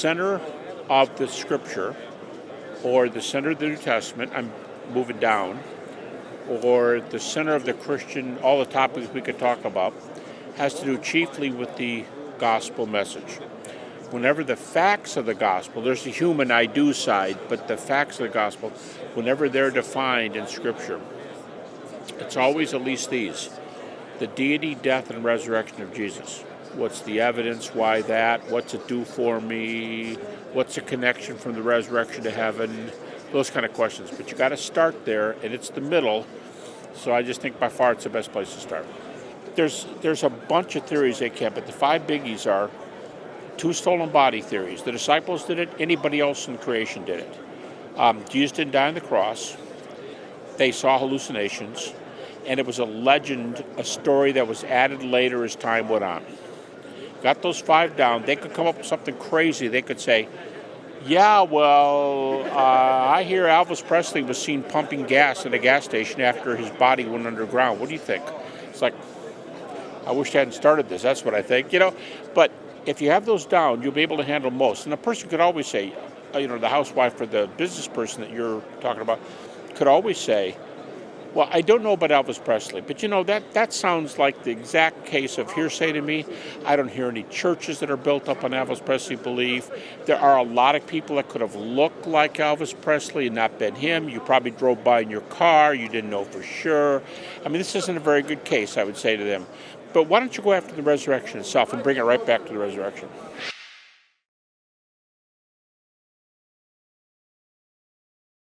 center of the Scripture, or the center of the New Testament, I'm moving down, or the center of the Christian, all the topics we could talk about, has to do chiefly with the gospel message. Whenever the facts of the gospel, there's the human I do side, but the facts of the gospel, whenever they're defined in Scripture, it's always at least these: the deity, death, and resurrection of Jesus. What's the evidence? Why that? What's it do for me? What's the connection from the resurrection to heaven? Those kind of questions. But you got to start there, and it's the middle. So I just think by far it's the best place to start. There's a bunch of theories they can, but the 5 biggies are 2 stolen body theories. The disciples did it. Anybody else in creation did it. Jesus didn't die on the cross. They saw hallucinations, and it was a legend, a story that was added later as time went on. Got those 5 down. They could come up with something crazy. They could say, yeah, well, I hear Elvis Presley was seen pumping gas at a gas station after his body went underground. What do you think? It's like, I wish I hadn't started this. That's what I think, But if you have those down, you'll be able to handle most. And a person could always say, the housewife or the business person that you're talking about could always say, well, I don't know about Elvis Presley, but that sounds like the exact case of hearsay to me. I don't hear any churches that are built up on Elvis Presley belief. There are a lot of people that could have looked like Elvis Presley and not been him. You probably drove by in your car. You didn't know for sure. I mean, this isn't a very good case, I would say to them. But why don't you go after the resurrection itself and bring it right back to the resurrection?